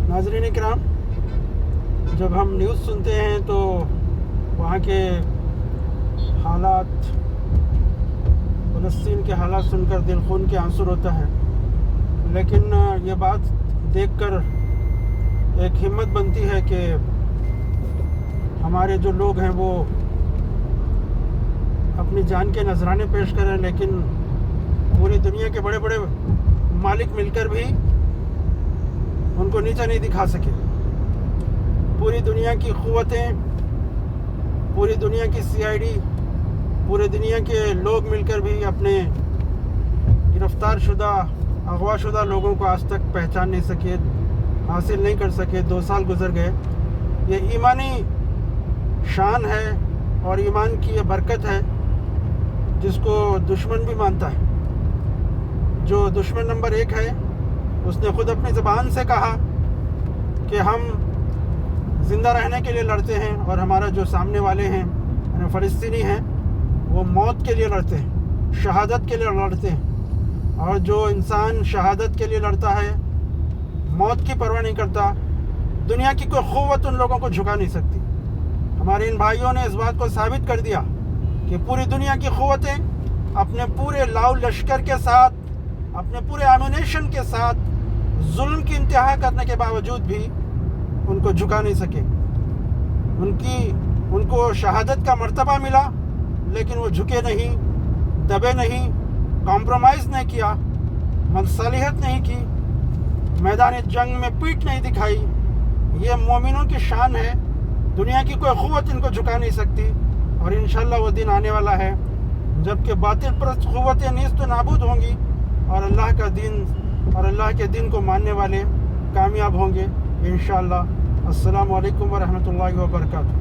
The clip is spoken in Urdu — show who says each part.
Speaker 1: ناظرین کرام، جب ہم نیوز سنتے ہیں تو وہاں کے حالات، فلسطین کے حالات سن کر دل خون کے آنسو ہوتا ہے، لیکن یہ بات دیکھ کر ایک ہمت بنتی ہے کہ ہمارے جو لوگ ہیں وہ اپنی جان کے نذرانے پیش کریں، لیکن پوری دنیا کے بڑے بڑے مالک مل کر بھی ان کو نیچا نہیں دکھا سکے۔ پوری دنیا کی قوتیں، پوری دنیا کی CID، پوری دنیا کے لوگ مل کر بھی اپنے گرفتار شدہ، اغوا شدہ لوگوں کو آج تک پہچان نہیں سکے، حاصل نہیں کر سکے۔ 2 سال گزر گئے۔ یہ ایمانی شان ہے اور ایمان کی یہ برکت ہے جس کو دشمن بھی مانتا ہے۔ جو دشمن نمبر 1 ہے، اس نے خود اپنی زبان سے کہا کہ ہم زندہ رہنے کے لیے لڑتے ہیں، اور ہمارا جو سامنے والے ہیں یعنی فلسطینی ہیں وہ موت کے لیے لڑتے ہیں، شہادت کے لیے لڑتے ہیں۔ اور جو انسان شہادت کے لیے لڑتا ہے، موت کی پرواہ نہیں کرتا، دنیا کی کوئی قوت ان لوگوں کو جھکا نہیں سکتی۔ ہمارے ان بھائیوں نے اس بات کو ثابت کر دیا کہ پوری دنیا کی قوتیں اپنے پورے لاؤ لشکر کے ساتھ، اپنے پورے ایمونیشن کے ساتھ ظلم کی انتہا کرنے کے باوجود بھی ان کو جھکا نہیں سکے۔ ان کو شہادت کا مرتبہ ملا، لیکن وہ جھکے نہیں، دبے نہیں، کمپرومائز نہیں کیا، مصالحت نہیں کی، میدان جنگ میں پیٹھ نہیں دکھائی۔ یہ مومنوں کی شان ہے، دنیا کی کوئی قوت ان کو جھکا نہیں سکتی۔ اور انشاءاللہ وہ دن آنے والا ہے جب کہ باطل پرست قوتیں نیست و نابود ہوں گی، اور اللہ کے دین کو ماننے والے کامیاب ہوں گے انشاءاللہ۔ السلام علیکم ورحمۃ اللہ وبرکاتہ۔